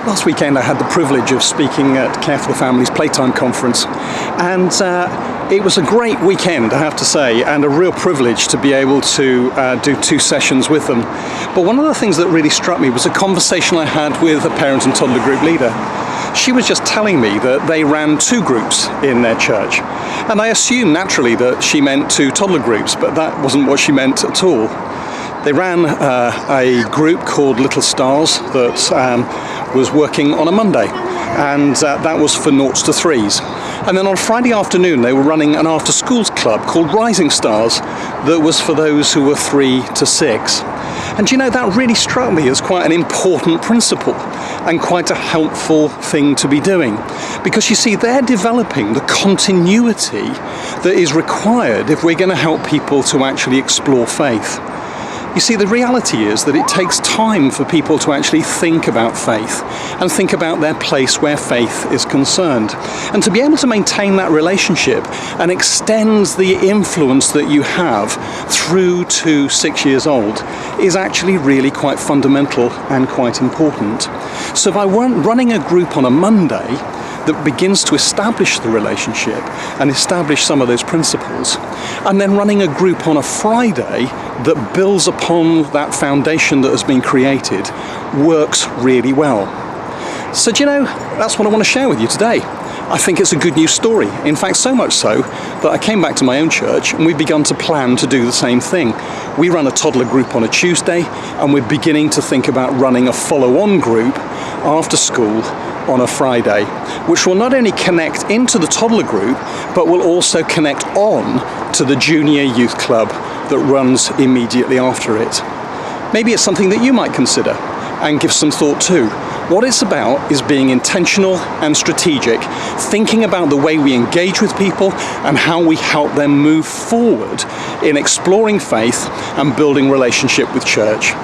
Last weekend I had the privilege of speaking at Care for the Family's Playtime Conference, and it was a great weekend, I have to say, and a real privilege to be able to do 2 sessions with them. But one of the things that really struck me was a conversation I had with a parent and toddler group leader. She was just telling me that they ran 2 groups in their church, and I assumed naturally that she meant 2 toddler groups, but that wasn't what she meant at all. They ran a group called Little Stars that was working on a Monday, and that was for 0s to 3s. And then on Friday afternoon they were running an after-schools club called Rising Stars that was for those who were 3 to 6. And you know, that really struck me as quite an important principle and quite a helpful thing to be doing, because you see, they're developing the continuity that is required if we're going to help people to actually explore faith. You see, the reality is that it takes time for people to actually think about faith and think about their place where faith is concerned. And to be able to maintain that relationship and extend the influence that you have through to 6 years old is actually really quite fundamental and quite important. So by running a group on a Monday that begins to establish the relationship and establish some of those principles, and then running a group on a Friday that builds upon that foundation that has been created, works really well. So do you know, that's what I want to share with you today. I think it's a good news story. In fact, so much so that I came back to my own church and we've begun to plan to do the same thing. We run a toddler group on a Tuesday, and we're beginning to think about running a follow-on group after school on a Friday, which will not only connect into the toddler group, but will also connect on to the junior youth club that runs immediately after it. Maybe it's something that you might consider and give some thought to. What it's about is being intentional and strategic, thinking about the way we engage with people and how we help them move forward in exploring faith and building relationship with church.